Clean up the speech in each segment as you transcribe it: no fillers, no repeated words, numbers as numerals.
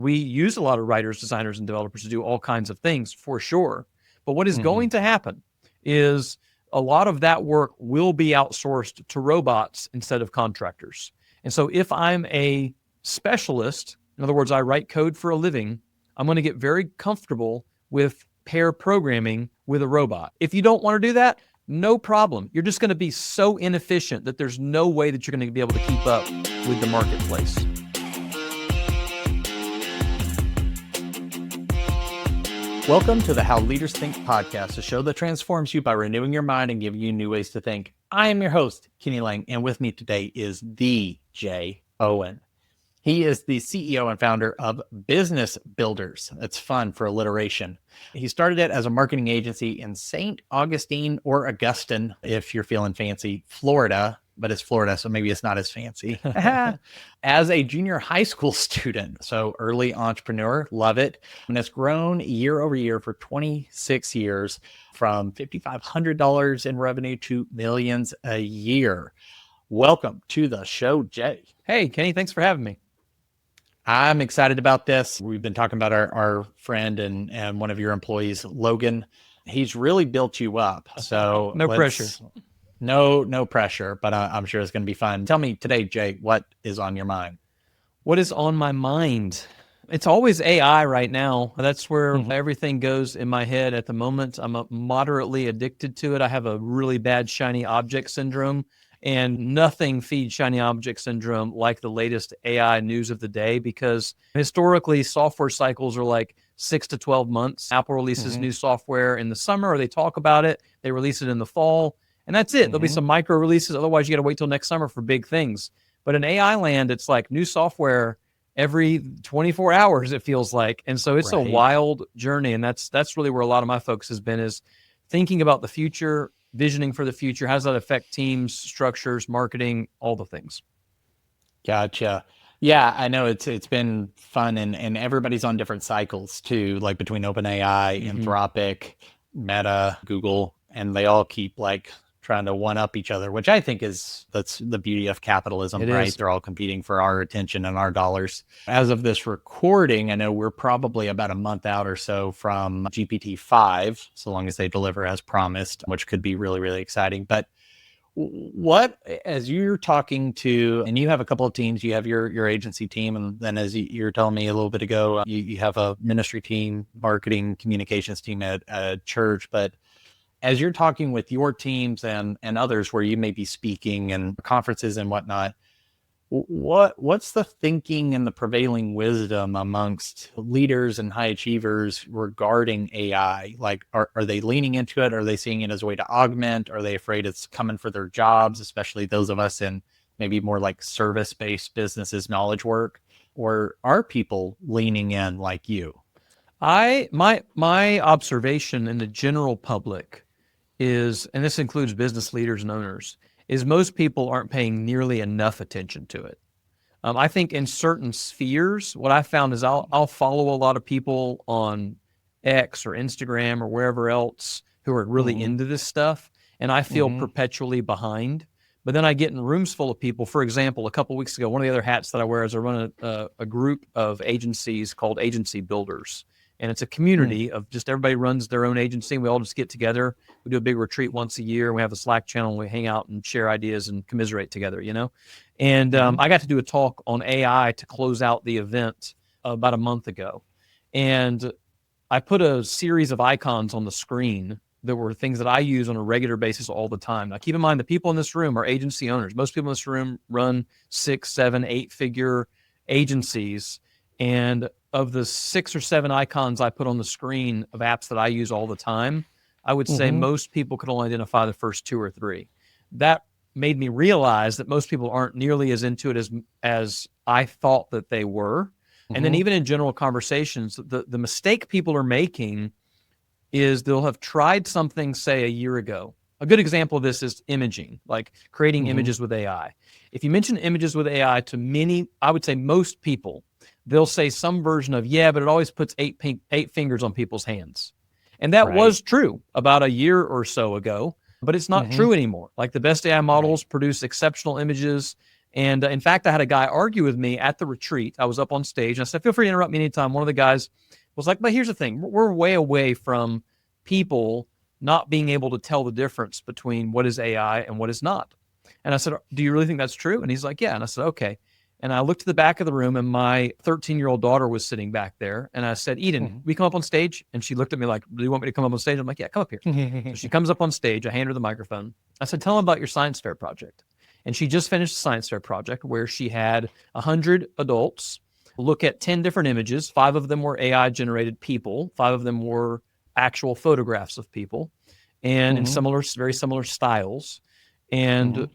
We use a lot of writers, designers, and developers to do all kinds of things for sure. But what is going to happen is a lot of that work will be outsourced to robots instead of contractors. And so if I'm a specialist, in other words, I write code for a living, I'm going to get very comfortable with pair programming with a robot. If you don't want to do that, no problem. You're just going to be so inefficient that there's no way that you're going to be able to keep up with the marketplace. Welcome to the How Leaders Think podcast, a show that transforms you by renewing your mind and giving you new ways to think. I am your host, Kenny Lange, and with me today is the Jay Owen. He is the CEO and founder of Business Builders. It's fun for alliteration. He started it as a marketing agency in St. Augustine or Augustine, if you're feeling fancy, Florida, but it's Florida, so maybe it's not as fancy. As a junior high school student, so early entrepreneur, love it. And it's grown year over year for 26 years from $5,500 in revenue to millions a year. Welcome to the show, Jay. Hey, Kenny, thanks for having me. I'm excited about this. We've been talking about our friend and one of your employees, Logan. He's really built you up. So no pressure. No pressure, but I'm sure it's going to be fun. Tell me today, Jay, what is on your mind? What is on my mind? It's always AI right now. That's where everything goes in my head at the moment. I'm moderately addicted to it. I have a really bad shiny object syndrome, and nothing feeds shiny object syndrome like the latest AI news of the day, because historically software cycles are like 6 to 12 months. Apple releases new software in the summer, or they talk about it. They release it in the fall. And that's it. There'll be some micro releases. Otherwise, you got to wait till next summer for big things. But in AI land, it's like new software every 24 hours, it feels like. And so it's a wild journey. And that's really where a lot of my focus has been, is thinking about the future, visioning for the future. How does that affect teams, structures, marketing, all the things? Gotcha. Yeah, I know it's been fun, and everybody's on different cycles too, like between OpenAI, Anthropic, Meta, Google, and they all keep like trying to one up each other, which I think that's the beauty of capitalism, right? They're all competing for our attention and our dollars. As of this recording, I know we're probably about a month out or so from GPT-5, so long as they deliver as promised, which could be really, really exciting. But what, as you're talking to, and you have a couple of teams, you have your agency team, and then as you were telling me a little bit ago, you have a ministry team, marketing, communications team at a church, but as you're talking with your teams and others where you may be speaking and conferences and whatnot, what's the thinking and the prevailing wisdom amongst leaders and high achievers regarding AI? Like, are they leaning into it? Are they seeing it as a way to augment? Are they afraid it's coming for their jobs, especially those of us in maybe more like service-based businesses, knowledge work? Or are people leaning in like you? My observation in the general public is, and this includes business leaders and owners, is most people aren't paying nearly enough attention to it. I think in certain spheres, what I found is I'll follow a lot of people on X or Instagram or wherever else who are really into this stuff, and I feel perpetually behind. But then I get in rooms full of people. For example, a couple of weeks ago, one of the other hats that I wear is I run a group of agencies called Agency Builders. And it's a community of just everybody runs their own agency. And we all just get together. We do a big retreat once a year. We have a Slack channel. And we hang out and share ideas and commiserate together, you know? And I got to do a talk on AI to close out the event about a month ago. And I put a series of icons on the screen that were things that I use on a regular basis all the time. Now, keep in mind, the people in this room are agency owners. Most people in this room run 6, 7, 8-figure agencies. And of the 6 or 7 icons I put on the screen of apps that I use all the time, I would say most people could only identify the first 2 or 3. That made me realize that most people aren't nearly as into it as I thought that they were. And then even in general conversations, the mistake people are making is they'll have tried something, say, a year ago. A good example of this is imaging, like creating images with AI. If you mention images with AI to many, I would say most people, they'll say some version of, yeah, but it always puts 8 fingers on people's hands. And that was true about a year or so ago, but it's not true anymore. Like the best AI models produce exceptional images. And in fact, I had a guy argue with me at the retreat. I was up on stage and I said, feel free to interrupt me anytime. One of the guys was like, but here's the thing. We're way away from people not being able to tell the difference between what is AI and what is not. And I said, do you really think that's true? And he's like, yeah. And I said, okay. And I looked to the back of the room and my 13-year-old daughter was sitting back there. And I said, Eden, we come up on stage? And she looked at me like, do you want me to come up on stage? I'm like, yeah, come up here. So she comes up on stage. I hand her the microphone. I said, tell them about your science fair project. And she just finished a science fair project where she had 100 adults look at 10 different images. 5 of them were AI generated people. 5 of them were actual photographs of people and in very similar styles. And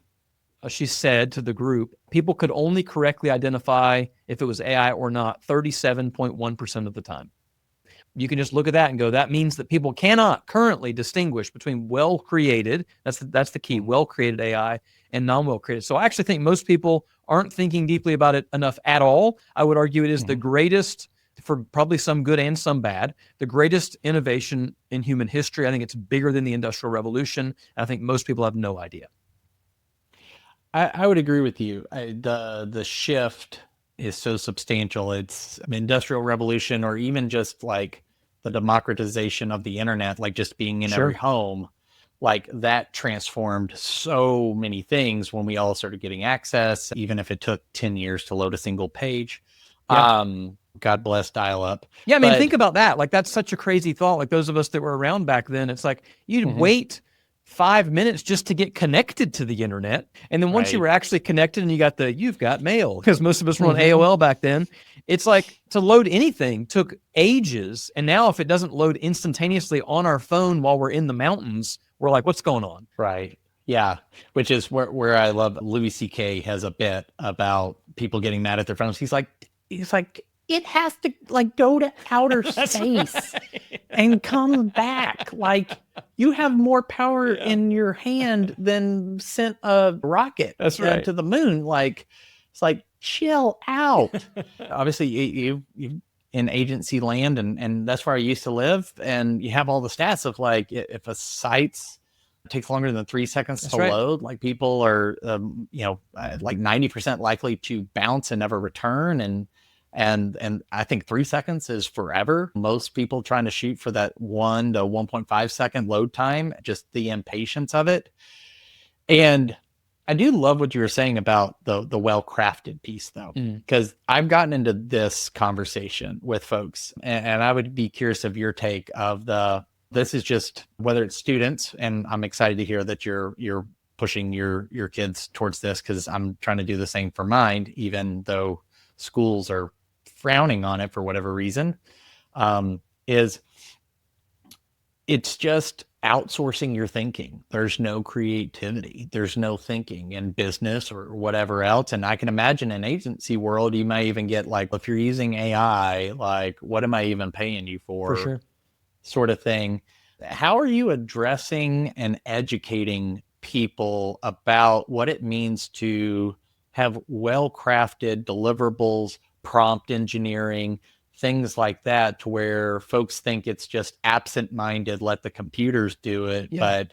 she said to the group, people could only correctly identify if it was AI or not 37.1% of the time. You can just look at that and go, that means that people cannot currently distinguish between well-created, that's the key, well-created AI and non-well-created. So I actually think most people aren't thinking deeply about it enough at all. I would argue it is the greatest, for probably some good and some bad, the greatest innovation in human history. I think it's bigger than the Industrial Revolution. I think most people have no idea. I would agree with you. The shift is so substantial. It's Industrial Revolution, or even just like the democratization of the internet, like just being in every home, like that transformed so many things when we all started getting access, even if it took 10 years to load a single page. God bless dial-up. Yeah, I mean, think about that. Like, that's such a crazy thought. Like, those of us that were around back then, it's like you'd wait 5 minutes just to get connected to the internet. And then once you were actually connected and you've got mail, because most of us were on AOL back then, it's like to load anything took ages. And now if it doesn't load instantaneously on our phone while we're in the mountains, we're like, what's going on? Right. Yeah. Which is where I love Louis C.K. has a bit about people getting mad at their phones. He's like, it has to like go to outer space and come back. Like, you have more power in your hand than sent a rocket to the moon. Like, it's like, chill out. Obviously, you in agency land, and that's where I used to live. And you have all the stats of like, if a site's takes longer than 3 seconds to load, like people are, like 90% likely to bounce and never return. And I think 3 seconds is forever. Most people trying to shoot for that 1 to 1.5 second load time, just the impatience of it. And I do love what you were saying about the well-crafted piece, though, because I've gotten into this conversation with folks, and I would be curious of your take of this is just whether it's students, and I'm excited to hear that you're pushing your kids towards this, because I'm trying to do the same for mine, even though schools are frowning on it for whatever reason, is it's just outsourcing your thinking. There's no creativity. There's no thinking in business or whatever else. And I can imagine in agency world, you may even get like, if you're using AI, like, what am I even paying you for? For sure. Sort of thing. How are you addressing and educating people about what it means to have well-crafted deliverables, prompt engineering, things like that, to where folks think it's just absent-minded, let the computers do it. But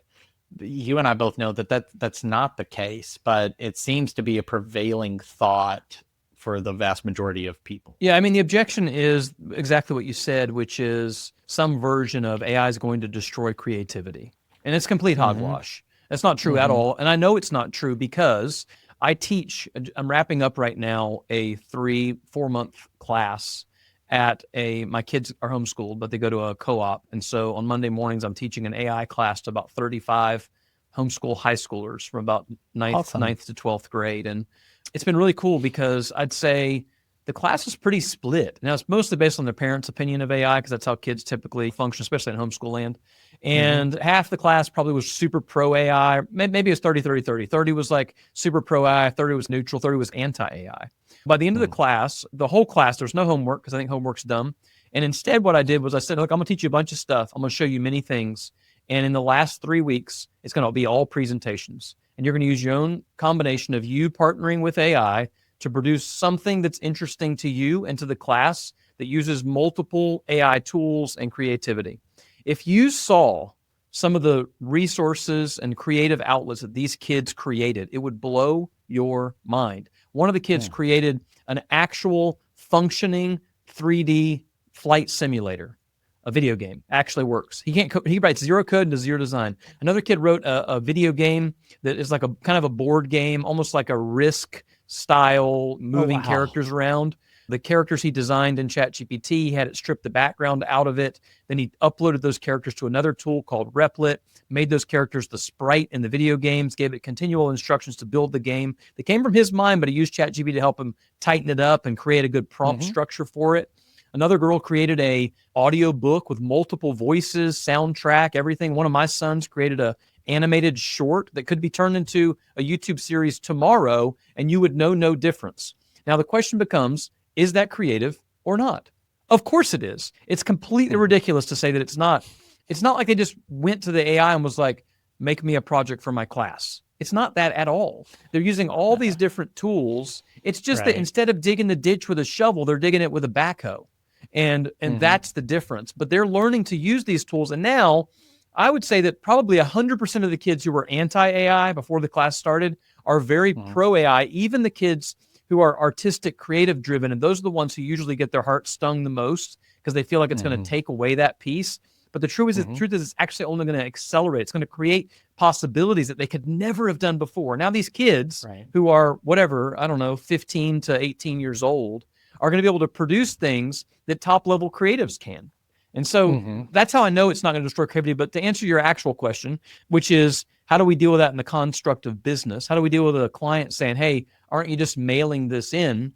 you and I both know that's not the case, but it seems to be a prevailing thought for the vast majority of people. Yeah, I mean, the objection is exactly what you said, which is some version of AI is going to destroy creativity. And it's complete hogwash. That's not true at all. And I know it's not true because I'm wrapping up right now a 3-4 month class at my kids are homeschooled, but they go to a co-op. And so on Monday mornings, I'm teaching an AI class to about 35 homeschool high schoolers from about 9th to 12th grade. And it's been really cool because I'd say the class is pretty split. Now, it's mostly based on their parents' opinion of AI, because that's how kids typically function, especially in homeschool land. And half the class probably was super pro AI. Maybe it was 30. 30 was like super pro AI, 30 was neutral, 30 was anti-AI. By the end of the class, the whole class, there's no homework because I think homework's dumb. And instead what I did was I said, look, I'm going to teach you a bunch of stuff. I'm going to show you many things. And in the last 3 weeks, it's going to be all presentations. And you're going to use your own combination of you partnering with AI to produce something that's interesting to you and to the class that uses multiple AI tools and creativity. If you saw some of the resources and creative outlets that these kids created, it would blow your mind. One of the kids created an actual functioning 3D flight simulator. A video game actually works. He writes zero code into zero design. Another kid wrote a video game that is like a kind of a board game, almost like a Risk style, moving characters around. The characters he designed in ChatGPT, he had it strip the background out of it. Then he uploaded those characters to another tool called Replit, made those characters the sprite in the video games, gave it continual instructions to build the game. They came from his mind, but he used ChatGPT to help him tighten it up and create a good prompt structure for it. Another girl created a audio book with multiple voices, soundtrack, everything. One of my sons created a animated short that could be turned into a YouTube series tomorrow, and you would know no difference. Now, the question becomes, is that creative or not? Of course it is. It's completely ridiculous to say that it's not. It's not like they just went to the AI and was like, make me a project for my class. It's not that at all. They're using all these different tools. It's just that instead of digging the ditch with a shovel, they're digging it with a backhoe. And that's the difference. But they're learning to use these tools. And now I would say that probably 100% of the kids who were anti-AI before the class started are very pro-AI, even the kids who are artistic, creative driven. And those are the ones who usually get their heart stung the most because they feel like it's going to take away that piece. But the truth is, it's actually only going to accelerate. It's going to create possibilities that they could never have done before. Now, these kids who are, whatever, I don't know, 15 to 18 years old are going to be able to produce things that top-level creatives can. And so that's how I know it's not going to destroy creativity. But to answer your actual question, which is, how do we deal with that in the construct of business? How do we deal with a client saying, hey, aren't you just mailing this in?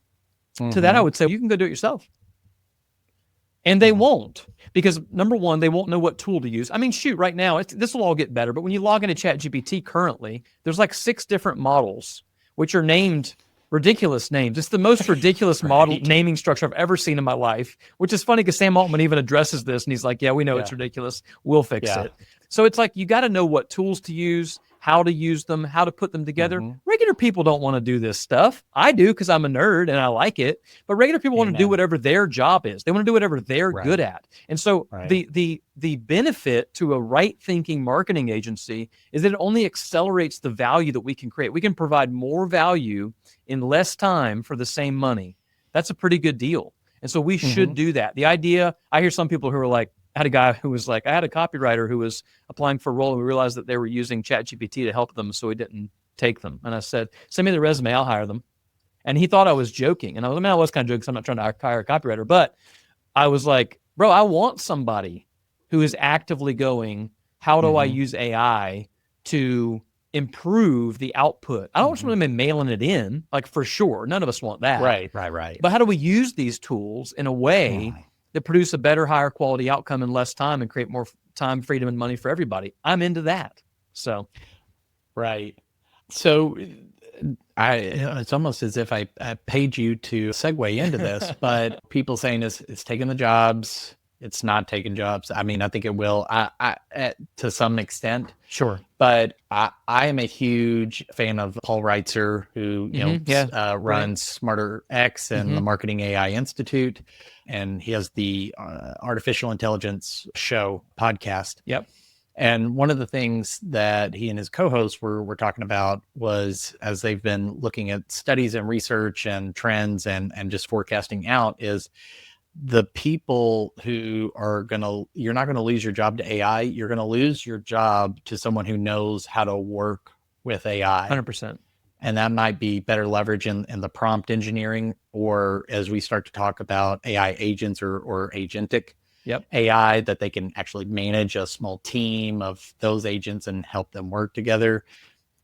To that, I would say, you can go do it yourself. And they won't, because number one, they won't know what tool to use. I mean, shoot, right now, this will all get better. But when you log into ChatGPT currently, there's like 6 different models, which are named ridiculous names. It's the most ridiculous model naming structure I've ever seen in my life, which is funny because Sam Altman even addresses this and he's like, yeah, we know it's ridiculous. We'll fix it. So it's like, you got to know what tools to use, how to use them, how to put them together. Regular people don't want to do this stuff. I do because I'm a nerd and I like it. But regular people want to do whatever their job is. They want to do whatever they're good at. And so the benefit to a right-thinking marketing agency is that it only accelerates the value that we can create. We can provide more value in less time for the same money. That's a pretty good deal. And so we should do that. The idea, I hear some people who are like, I had a guy who was like, I had a copywriter who was applying for a role and we realized that they were using ChatGPT to help them, so he didn't take them. And I said, send me the resume, I'll hire them. And he thought I was joking. And I was kind of joking because I'm not trying to hire a copywriter. But I was like, bro, I want somebody who is actively going, how do I use AI to improve the output? I don't want somebody mailing it in, like, for sure. None of us want that. Right. But how do we use these tools in a way that produce a better, higher quality outcome in less time and create more time, freedom, and money for everybody? I'm into that. So, So it's almost as if I paid you to segue into this, but people saying it's taking the jobs, it's not taking jobs. I mean, I think it will, to some extent. Sure. But I am a huge fan of Paul Reitzer, who runs Smarter X and the Marketing AI Institute, and he has the Artificial Intelligence Show podcast. Yep. And one of the things that he and his co-hosts were talking about was, as they've been looking at studies and research and trends and just forecasting out, is the people who are you're not going to lose your job to AI. You're going to lose your job to someone who knows how to work with AI. 100%. And that might be better leverage in the prompt engineering, or as we start to talk about AI agents or agentic AI, that they can actually manage a small team of those agents and help them work together.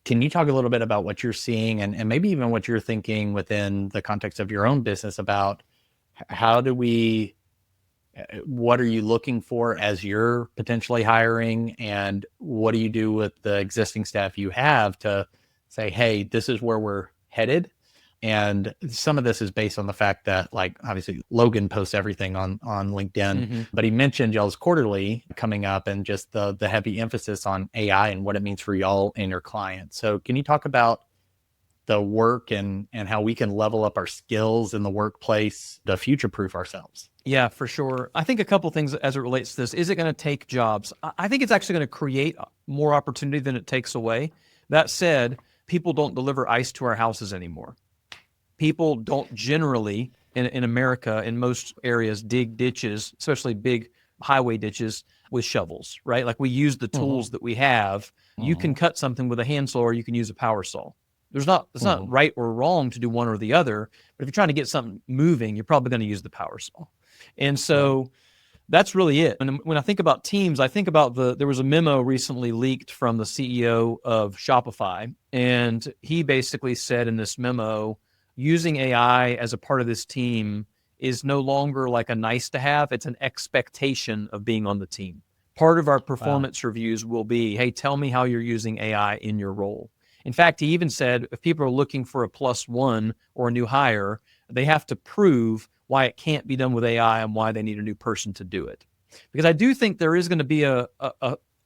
Can you talk a little bit about what you're seeing and maybe even what you're thinking within the context of your own business about what are you looking for as you're potentially hiring, and what do you do with the existing staff you have to say, hey, this is where we're headed? And some of this is based on the fact that, like, obviously Logan posts everything on LinkedIn, but he mentioned y'all's quarterly coming up and just the heavy emphasis on AI and what it means for y'all and your clients. So can you talk about the work and how we can level up our skills in the workplace to future-proof ourselves? Yeah, for sure. I think a couple things as it relates to this. Is it going to take jobs? I think it's actually going to create more opportunity than it takes away. That said, people don't deliver ice to our houses anymore. People don't generally in America, in most areas, dig ditches, especially big highway ditches, with shovels, right? Like we use the tools that we have. You can cut something with a handsaw or you can use a power saw. It's not right or wrong to do one or the other, but if you're trying to get something moving, you're probably going to use the power saw. And so that's really it. And when I think about teams, I think about there was a memo recently leaked from the CEO of Shopify, and he basically said in this memo, using AI as a part of this team is no longer like a nice to have, it's an expectation of being on the team. Part of our performance reviews will be, hey, tell me how you're using AI in your role. In fact, he even said if people are looking for a +1 or a new hire, they have to prove why it can't be done with AI and why they need a new person to do it. Because I do think there is going to be a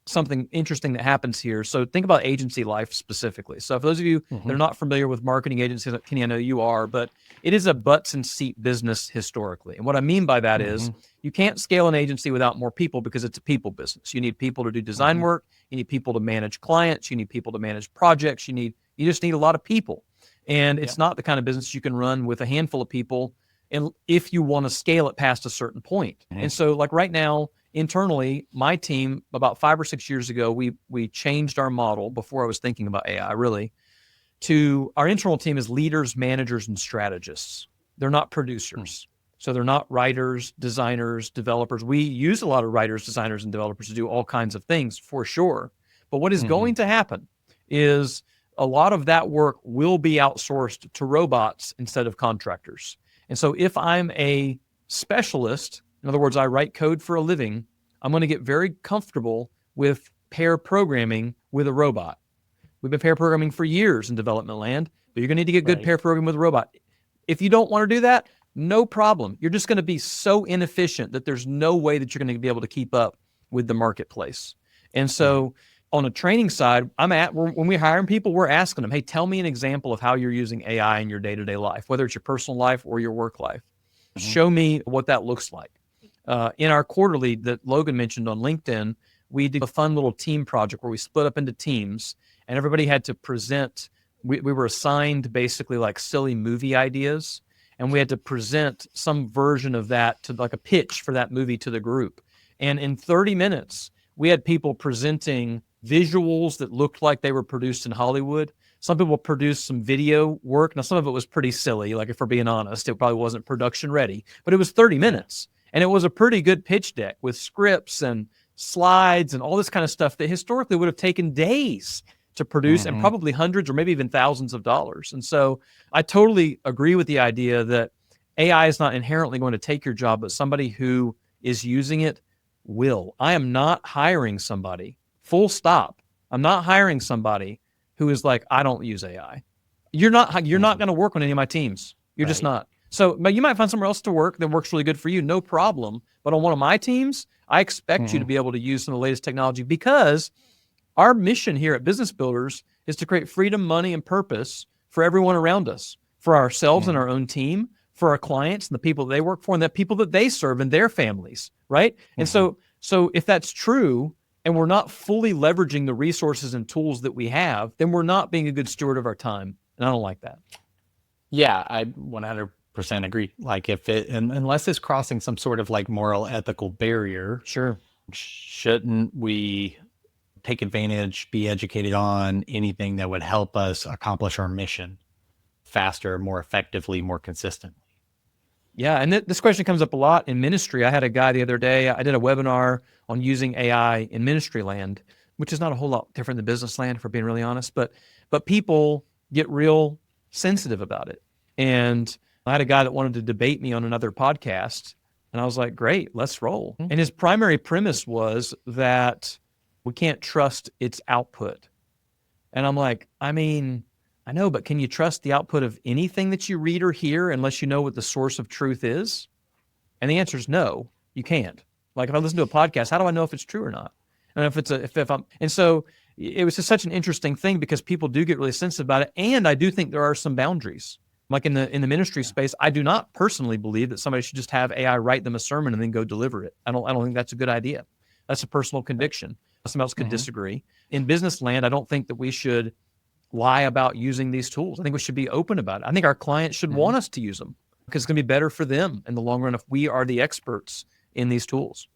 something interesting that happens here. So think about agency life specifically. So for those of you that are not familiar with marketing agencies, Kenny, I know you are, but it is a butts and seat business historically. And what I mean by that is you can't scale an agency without more people because it's a people business. You need people to do design work. You need people to manage clients. You need people to manage projects. You just need a lot of people. And it's not the kind of business you can run with a handful of people and if you want to scale it past a certain point. And so like right now, internally, my team, about 5 or 6 years ago, we changed our model before I was thinking about AI really, to our internal team is leaders, managers, and strategists. They're not producers. So they're not writers, designers, developers. We use a lot of writers, designers, and developers to do all kinds of things for sure. But what is going to happen is a lot of that work will be outsourced to robots instead of contractors. And so if I'm a specialist, in other words, I write code for a living, I'm going to get very comfortable with pair programming with a robot. We've been pair programming for years in development land, but you're going to need to get good pair programming with a robot. If you don't want to do that, no problem. You're just going to be so inefficient that there's no way that you're going to be able to keep up with the marketplace. And so on a training side, when we're hiring people, we're asking them, hey, tell me an example of how you're using AI in your day-to-day life, whether it's your personal life or your work life. Show me what that looks like. In our quarterly that Logan mentioned on LinkedIn, we did a fun little team project where we split up into teams and everybody had to present. We were assigned basically like silly movie ideas, and we had to present some version of that to like a pitch for that movie to the group. And in 30 minutes, we had people presenting visuals that looked like they were produced in Hollywood. Some people produced some video work. Now, some of it was pretty silly. Like if we're being honest, it probably wasn't production ready, but it was 30 minutes. And it was a pretty good pitch deck with scripts and slides and all this kind of stuff that historically would have taken days to produce and probably hundreds or maybe even thousands of dollars. And so I totally agree with the idea that AI is not inherently going to take your job, but somebody who is using it will. I am not hiring somebody, full stop. I'm not hiring somebody who is like, I don't use AI. You're not going to work on any of my teams. You're just not. So, but you might find somewhere else to work that works really good for you, no problem. But on one of my teams, I expect you to be able to use some of the latest technology because our mission here at Business Builders is to create freedom, money, and purpose for everyone around us, for ourselves and our own team, for our clients and the people that they work for, and the people that they serve and their families, right? And so if that's true, and we're not fully leveraging the resources and tools that we have, then we're not being a good steward of our time. And I don't like that. Yeah, I 100% agree. Like unless it's crossing some sort of like moral, ethical barrier, shouldn't we take advantage, be educated on anything that would help us accomplish our mission faster, more effectively, more consistently? Yeah, and this question comes up a lot in ministry. I had a guy the other day, I did a webinar on using AI in ministry land, which is not a whole lot different than business land, if we're being really honest, but people get real sensitive about it. And I had a guy that wanted to debate me on another podcast, and I was like, great, let's roll. And his primary premise was that we can't trust its output. And I'm like, I mean, I know, but can you trust the output of anything that you read or hear unless you know what the source of truth is? And the answer is no, you can't. Like if I listen to a podcast, how do I know if it's true or not? And and so it was just such an interesting thing because people do get really sensitive about it. And I do think there are some boundaries. Like in the ministry space, I do not personally believe that somebody should just have AI write them a sermon and then go deliver it. I don't think that's a good idea. That's a personal conviction. Somebody else could disagree. In business land, I don't think that we should lie about using these tools. I think we should be open about it. I think our clients should want us to use them because it's going to be better for them in the long run if we are the experts in these tools.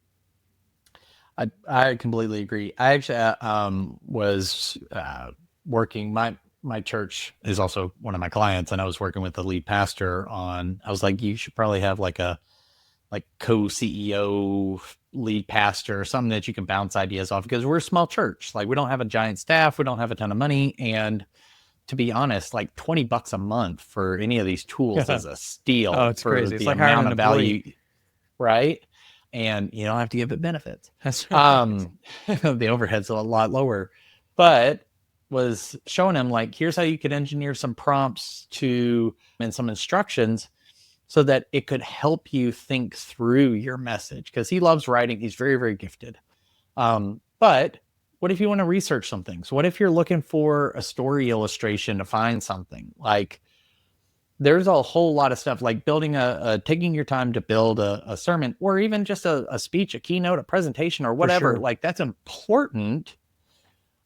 I completely agree. I actually was working. My church is also one of my clients, and I was working with the lead pastor on. I was like, you should probably have like a co-CEO, lead pastor, or something that you can bounce ideas off, because we're a small church. Like, we don't have a giant staff, we don't have a ton of money, and to be honest, like $20 a month for any of these tools is a steal. Oh, it's for crazy. It's the like hiring amount an of value, employee. right? And you don't have to give it benefits. That's right. The overhead's a lot lower. But was showing him, like, here's how you could engineer some prompts and some instructions so that it could help you think through your message, because he loves writing. He's very, very gifted. But what if you want to research some things? What if you're looking for a story illustration to find something? Like, there's a whole lot of stuff, like building taking your time to build a sermon, or even just a speech, a keynote, a presentation, or whatever. sure. Like, that's important.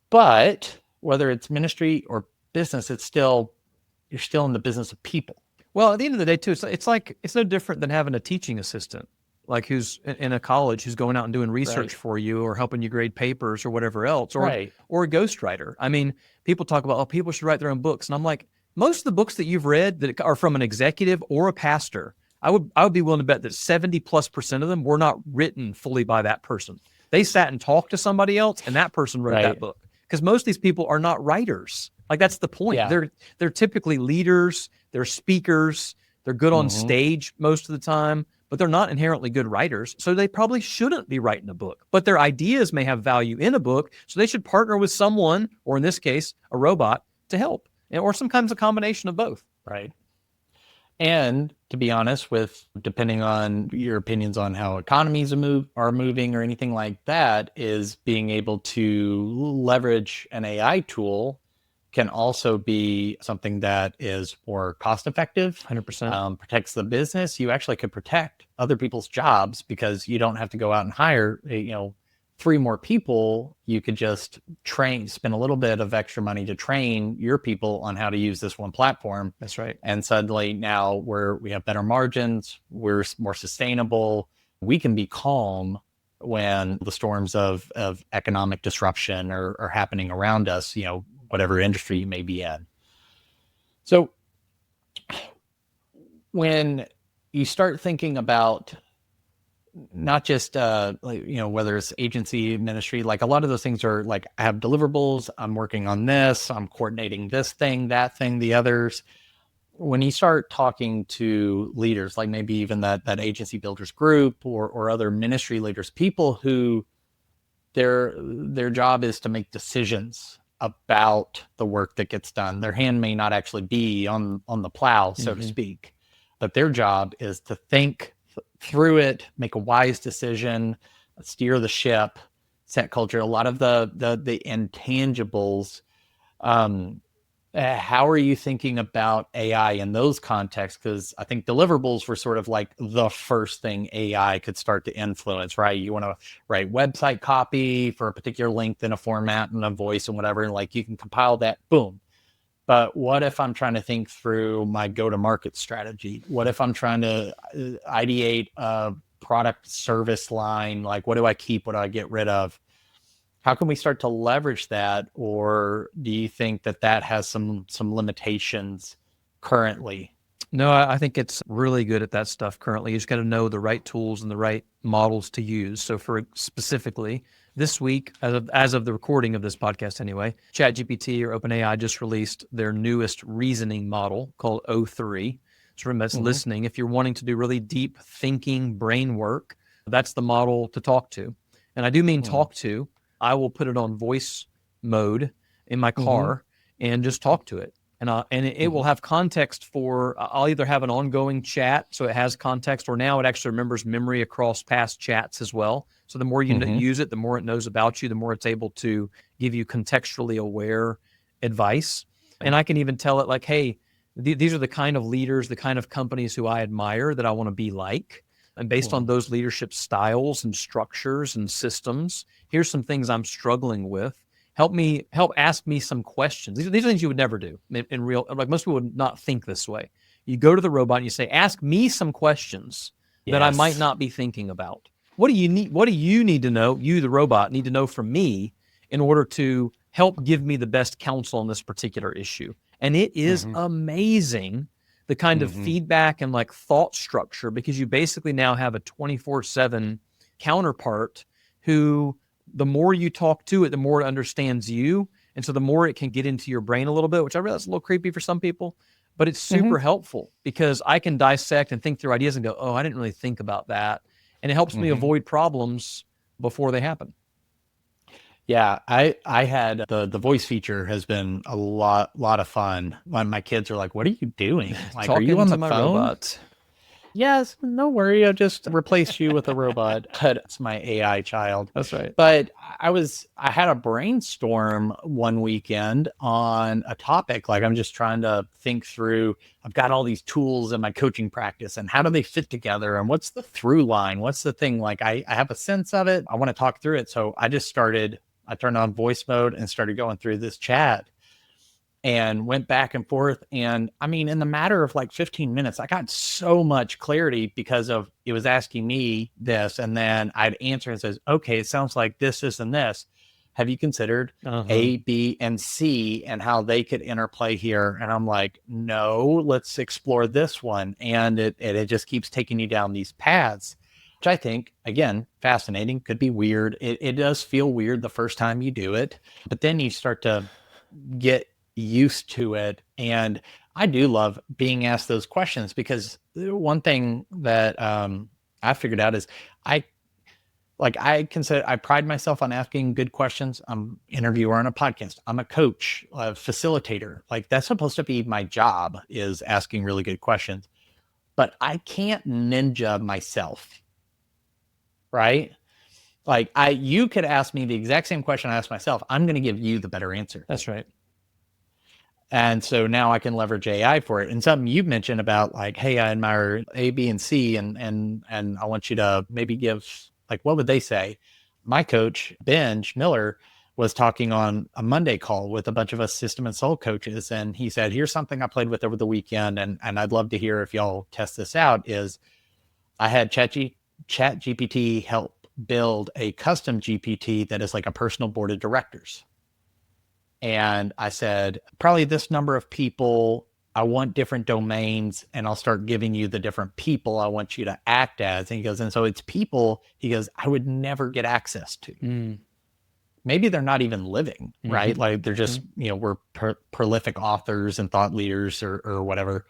But whether it's ministry or business, you're still in the business of people. Well, at the end of the day, too, it's no different than having a teaching assistant, like who's in a college, who's going out and doing research for you, or helping you grade papers or whatever else, or a ghostwriter. I mean, people talk about, people should write their own books, and I'm like, most of the books that you've read that are from an executive or a pastor, I would be willing to bet that 70+% of them were not written fully by that person. They sat and talked to somebody else, and that person wrote that book. Because most of these people are not writers. Like, that's the point. Yeah. They're typically leaders, they're speakers, they're good on stage most of the time, but they're not inherently good writers. So they probably shouldn't be writing a book. But their ideas may have value in a book, so they should partner with someone, or in this case, a robot, to help, or sometimes a combination of both. Right. And to be honest, depending on your opinions on how economies are moving or anything like that, is being able to leverage an AI tool can also be something that is more cost effective. 100%. Protects the business. You actually could protect other people's jobs, because you don't have to go out and hire 3 more people. You could just spend a little bit of extra money to train your people on how to use this one platform. That's right. And suddenly now we have better margins, we're more sustainable, we can be calm when the storms of economic disruption are happening around us, whatever industry you may be in. So when you start thinking about not just whether it's agency, ministry, like, a lot of those things are like, I have deliverables, I'm working on this, I'm coordinating this thing, that thing, the others. When you start talking to leaders, like maybe even that agency builders group, or other ministry leaders, people who their job is to make decisions about the work that gets done. Their hand may not actually be on the plow, so to speak, but their job is to think through it, make a wise decision, steer the ship, set culture, a lot of the intangibles. How are you thinking about AI in those contexts? Because I think deliverables were sort of like the first thing AI could start to influence, right? You want to write website copy for a particular length in a format and a voice and whatever, and like, you can compile that, boom. But what if I'm trying to think through my go-to-market strategy? What if I'm trying to ideate a product service line? Like, what do I keep? What do I get rid of? How can we start to leverage that? Or do you think that has some limitations currently? No, I think it's really good at that stuff currently. You just got to know the right tools and the right models to use. So specifically this week, as of the recording of this podcast anyway, ChatGPT or OpenAI just released their newest reasoning model called O3. So remember, that's listening. If you're wanting to do really deep thinking brain work, that's the model to talk to. And I do mean talk to. I will put it on voice mode in my car and just talk to it. And it will have context for, I'll either have an ongoing chat, so it has context, or now it actually remembers memory across past chats as well. So the more you use it, the more it knows about you, the more it's able to give you contextually aware advice. And I can even tell it, like, hey, these are the kind of leaders, the kind of companies who I admire that I want to be like. And based on those leadership styles and structures and systems, here's some things I'm struggling with. help ask me some questions. These are things you would never do in real, like most people would not think this way. You go to the robot and you say, ask me some questions that I might Yes. not be thinking about. What do you need? What do you need to know? You, the robot, need to know from me in order to help give me the best counsel on this particular issue. And it is amazing the kind of feedback and like thought structure, because you basically now have a 24/7 counterpart who, the more you talk to it, the more it understands you. And so the more it can get into your brain a little bit, which I realize is a little creepy for some people, but it's super helpful because I can dissect and think through ideas and go, oh, I didn't really think about that. And it helps me avoid problems before they happen. Yeah, I had the voice feature has been a lot of fun. When my kids are like, "What are you doing? Like, are you Talking on to the my phone?" robot. Yes, no worry. I just replaced you with a robot. But it's my AI child. That's right. But I had a brainstorm one weekend on a topic. Like, I'm just trying to think through, I've got all these tools in my coaching practice and how do they fit together? And what's the through line? What's the thing? Like, I have a sense of it. I want to talk through it. So I turned on voice mode and started going through this chat and went back and forth. And I mean, in the matter of like 15 minutes, I got so much clarity because of it was asking me this. And then I'd answer and says, okay, it sounds like this, and this. Have you considered A, B, and C and how they could interplay here? And I'm like, no, let's explore this one. And it just keeps taking you down these paths, which I think, again, fascinating, could be weird. It does feel weird the first time you do it, but then you start to get used to it. And I do love being asked those questions, because one thing that I figured out is I pride myself on asking good questions. I'm an interviewer on a podcast. I'm a coach, a facilitator. Like, that's supposed to be my job, is asking really good questions. But I can't ninja myself, right? Like, you could ask me the exact same question I asked myself. I'm going to give you the better answer. That's right. And so now I can leverage AI for it. And something you mentioned about like, hey, I admire A, B, and C, and I want you to maybe give, like, what would they say? My coach, Benj Miller, was talking on a Monday call with a bunch of us system and soul coaches. And he said, here's something I played with over the weekend. And I'd love to hear if y'all test this out. Is I had ChatGPT help build a custom GPT that is like a personal board of directors. And I said, probably this number of people, I want different domains, and I'll start giving you the different people I want you to act as. And he goes, and so it's people, he goes, I would never get access to. Maybe they're not even living, right? Like, they're just, we're prolific authors and thought leaders or whatever.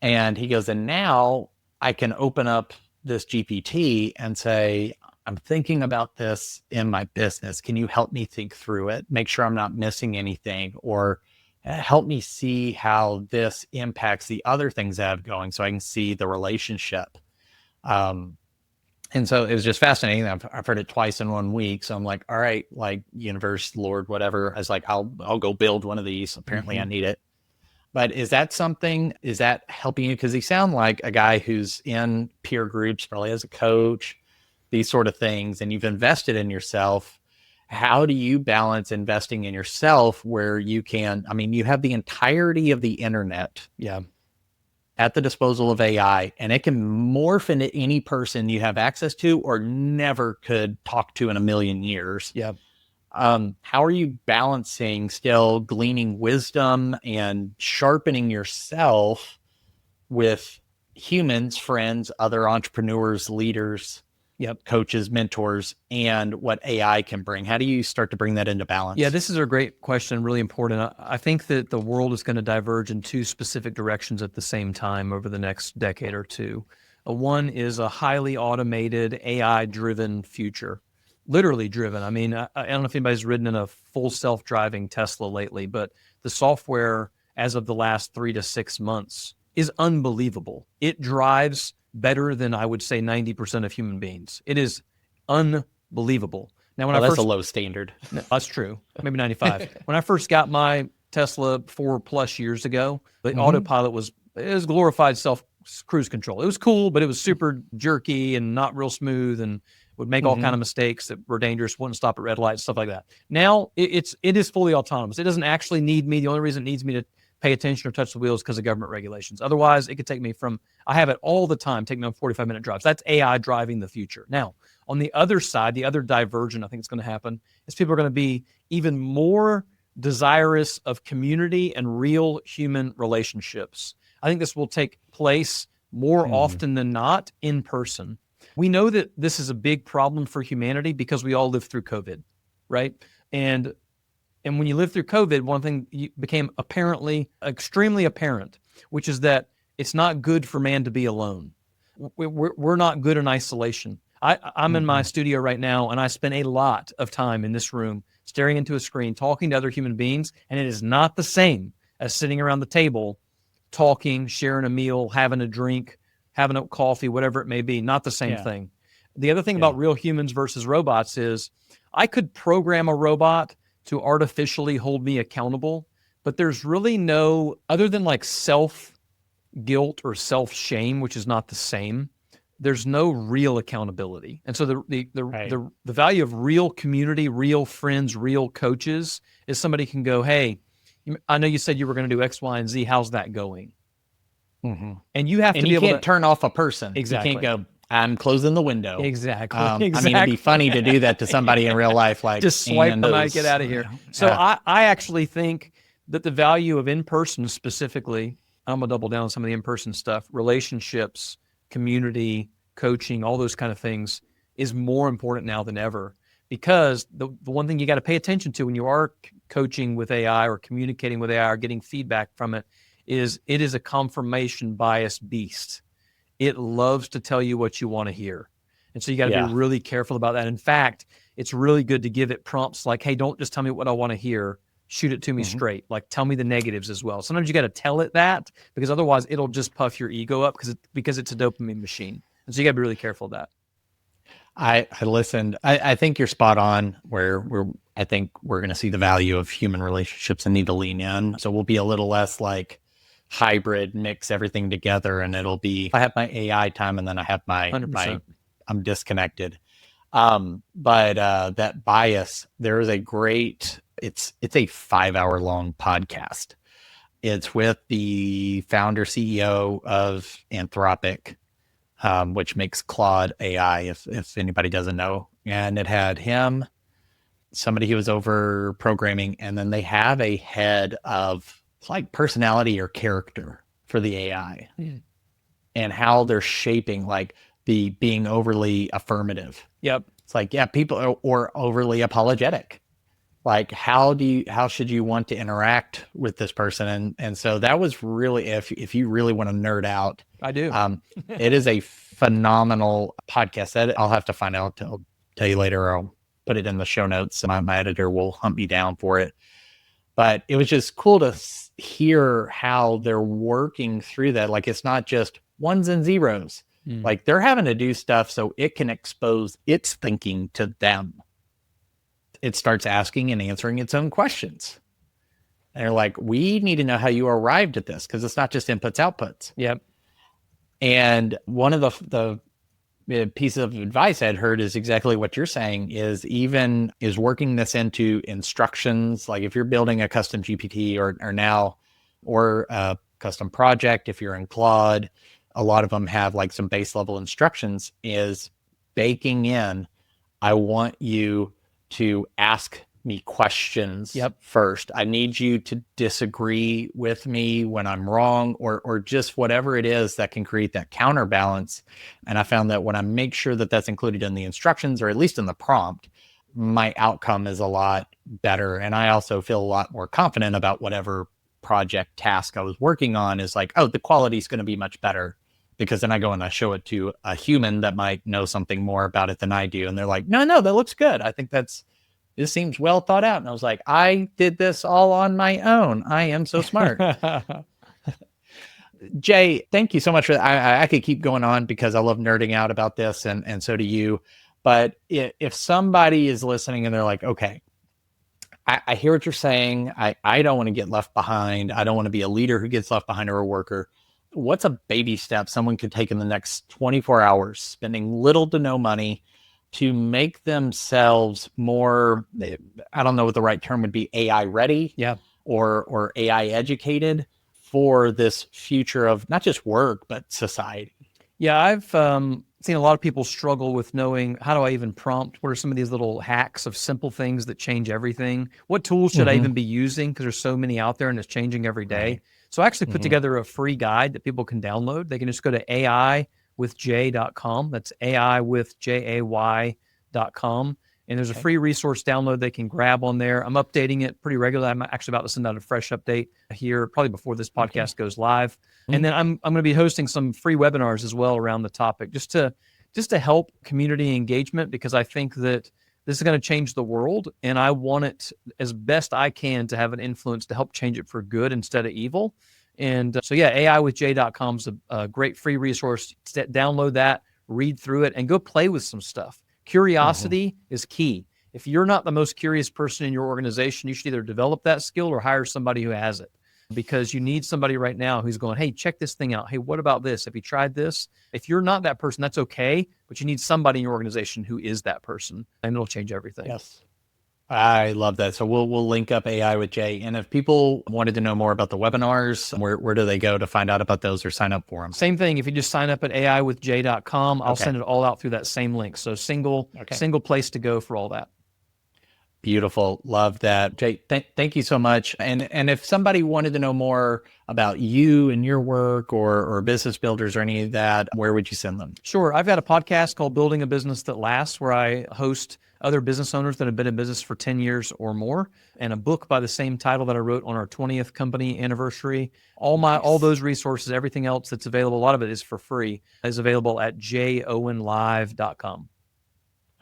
And he goes, and now I can open up this GPT and say, I'm thinking about this in my business. Can you help me think through it? Make sure I'm not missing anything, or help me see how this impacts the other things I have going, so I can see the relationship. And so it was just fascinating. I've heard it twice in 1 week. So I'm like, all right, like, universe, Lord, whatever. I was like, I'll go build one of these. Apparently I need it. But is that helping you? Because you sound like a guy who's in peer groups, probably as a coach, these sort of things, and you've invested in yourself. How do you balance investing in yourself where you can, I mean, you have the entirety of the internet at the disposal of AI, and it can morph into any person you have access to or never could talk to in a million years. How are you balancing still gleaning wisdom and sharpening yourself with humans, friends, other entrepreneurs, leaders, coaches, mentors, and what AI can bring? How do you start to bring that into balance? Yeah, this is a great question, really important. I think that the world is going to diverge in two specific directions at the same time over the next decade or two. One is a highly automated, AI-driven future, literally driven. I mean, I don't know if anybody's ridden in a full self-driving Tesla lately, but the software as of the last 3 to 6 months is unbelievable. It drives better than, I would say, 90% of human beings. It is unbelievable. Now, that's a low standard. That's true. Maybe 95. When I first got my Tesla 4+ years ago, the autopilot was glorified cruise control. It was cool, but it was super jerky and not real smooth. would make all kind of mistakes that were dangerous, wouldn't stop at red lights, stuff like that. Now it is fully autonomous. It doesn't actually need me. The only reason it needs me to pay attention or touch the wheels because of government regulations. Otherwise, it could take me I have it all the time, take me on 45-minute drives. That's AI driving the future. Now, on the other side, the other diversion I think is going to happen is people are going to be even more desirous of community and real human relationships. I think this will take place more often than not in person. We know that this is a big problem for humanity because we all lived through COVID, right? And when you live through COVID, one thing became extremely apparent, which is that it's not good for man to be alone. We're not good in isolation. I'm in my studio right now, and I spend a lot of time in this room staring into a screen, talking to other human beings, and it is not the same as sitting around the table, talking, sharing a meal, having a drink, having a coffee, whatever it may be. Not the same thing. The other thing about real humans versus robots is I could program a robot to artificially hold me accountable, but there's really no, other than like self-guilt or self-shame, which is not the same, there's no real accountability. And so the value of real community, real friends, real coaches is somebody can go, hey, I know you said you were going to do X, Y, and Z. How's that going? And you have to be able to... you can't turn off a person. Exactly. You can't go, I'm closing the window. Exactly. I mean, it'd be funny to do that to somebody in real life. Like, just swipe them out, get out of here. So I actually think that the value of in-person specifically, I'm going to double down on some of the in-person stuff, relationships, community, coaching, all those kind of things is more important now than ever, because the one thing you got to pay attention to when you are coaching with AI or communicating with AI or getting feedback from it is a confirmation bias beast. It loves to tell you what you want to hear. And so you got to be really careful about that. In fact, it's really good to give it prompts like, hey, don't just tell me what I want to hear. Shoot it to me straight. Like, tell me the negatives as well. Sometimes you got to tell it that, because otherwise it'll just puff your ego up because it's a dopamine machine. And so you got to be really careful of that. I listened. I think you're spot on where I think we're going to see the value of human relationships and need to lean in. So we'll be a little less like hybrid, mix everything together, and it'll be, I have my AI time and then I have my I'm disconnected. But that bias, there is a great, it's a 5-hour long podcast. It's with the founder CEO of Anthropic, which makes Claude AI, if anybody doesn't know. And it had him, somebody who was over programming, and then they have a head of like personality or character for the AI and how they're shaping like the being overly affirmative. Yep. It's like, people are or overly apologetic. Like, how should you want to interact with this person? And so that was really, if you really want to nerd out, I do. It is a phenomenal podcast that I'll have to find out. I'll tell you later, or I'll put it in the show notes. My editor will hunt me down for it. But it was just cool to hear how they're working through that. Like, it's not just ones and zeros. Like, they're having to do stuff so it can expose its thinking to them. It starts asking and answering its own questions. And they're like, we need to know how you arrived at this, because it's not just inputs, outputs. Yep. And one of the pieces of advice I'd heard is exactly what you're saying, is working this into instructions. Like, if you're building a custom GPT or a custom project, if you're in Claude, a lot of them have like some base level instructions, is baking in, I want you to ask me questions first. I need you to disagree with me when I'm wrong, or just whatever it is that can create that counterbalance. And I found that when I make sure that that's included in the instructions, or at least in the prompt, my outcome is a lot better. And I also feel a lot more confident about whatever project task I was working on, is like, oh, the quality is going to be much better, because then I go and I show it to a human that might know something more about it than I do. And they're like, no, that looks good. I think this seems well thought out. And I was like, I did this all on my own. I am so smart. Jay, thank you so much for that. I could keep going on because I love nerding out about this, and so do you. But if somebody is listening and they're like, okay, I hear what you're saying. I don't want to get left behind. I don't want to be a leader who gets left behind, or a worker. What's a baby step someone could take in the next 24 hours, spending little to no money, to make themselves more, I don't know what the right term would be, AI ready, Yeah. or AI educated for this future of not just work, but society? Yeah, I've seen a lot of people struggle with knowing, how do I even prompt? What are some of these little hacks of simple things that change everything? What tools should I even be using? Because there's so many out there and it's changing every day. Right. So I actually put together a free guide that people can download. They can just go to aiwithjay.com. That's aiwithjay.com. And there's a Okay. free resource download they can grab on there. I'm updating it pretty regularly. I'm actually about to send out a fresh update here, probably before this podcast goes live. And then I'm going to be hosting some free webinars as well around the topic, just to help community engagement, because I think that this is going to change the world, and I want it as best I can to have an influence to help change it for good instead of evil. And so yeah, aiwithj.com is a great free resource. Download that, read through it, and go play with some stuff. Curiosity is key. If you're not the most curious person in your organization, you should either develop that skill or hire somebody who has it, because you need somebody right now who's going, hey, check this thing out. Hey, what about this? Have you tried this? If you're not that person, that's okay, but you need somebody in your organization who is that person, and it'll change everything. Yes. I love that. So we'll link up AI with Jay. And if people wanted to know more about the webinars, where do they go to find out about those or sign up for them? Same thing. If you just sign up at aiwithj.com, I'll send it all out through that same link. So single place to go for all that. Beautiful. Love that. Jay, thank you so much. And if somebody wanted to know more about you and your work, or business builders or any of that, where would you send them? Sure. I've got a podcast called Building a Business That Lasts, where I host other business owners that have been in business for 10 years or more, and a book by the same title that I wrote on our 20th company anniversary. All those resources, everything else that's available, a lot of it is for free, is available at jayowenlive.com.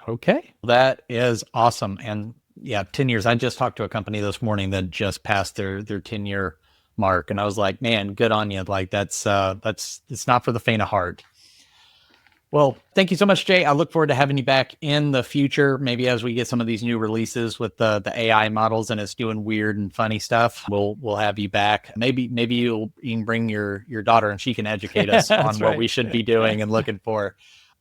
Okay. That is awesome. And yeah, 10 years. I just talked to a company this morning that just passed their 10-year mark. And I was like, man, good on you. Like that's it's not for the faint of heart. Well, thank you so much, Jay. I look forward to having you back in the future. Maybe as we get some of these new releases with the AI models and it's doing weird and funny stuff, we'll have you back. Maybe you'll even bring your daughter and she can educate us on what we should be doing and looking for.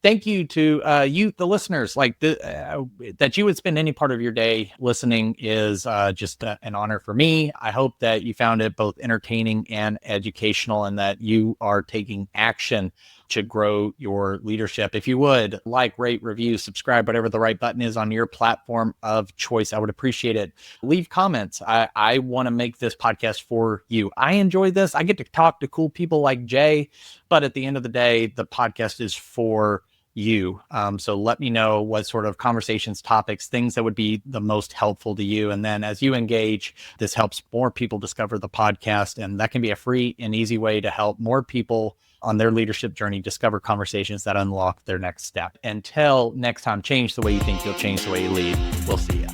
Thank you to you, the listeners. Like that you would spend any part of your day listening is just an honor for me. I hope that you found it both entertaining and educational, and that you are taking action to grow your leadership. If you would like, rate, review, subscribe, whatever the right button is on your platform of choice, I would appreciate it. Leave comments. I want to make this podcast for you. I enjoy this. I get to talk to cool people like Jay, but at the end of the day, the podcast is for you. So let me know what sort of conversations, topics, things that would be the most helpful to you. And then as you engage, this helps more people discover the podcast. And that can be a free and easy way to help more people on their leadership journey discover conversations that unlock their next step. Until next time, change the way you think, you'll change the way you lead. We'll see you.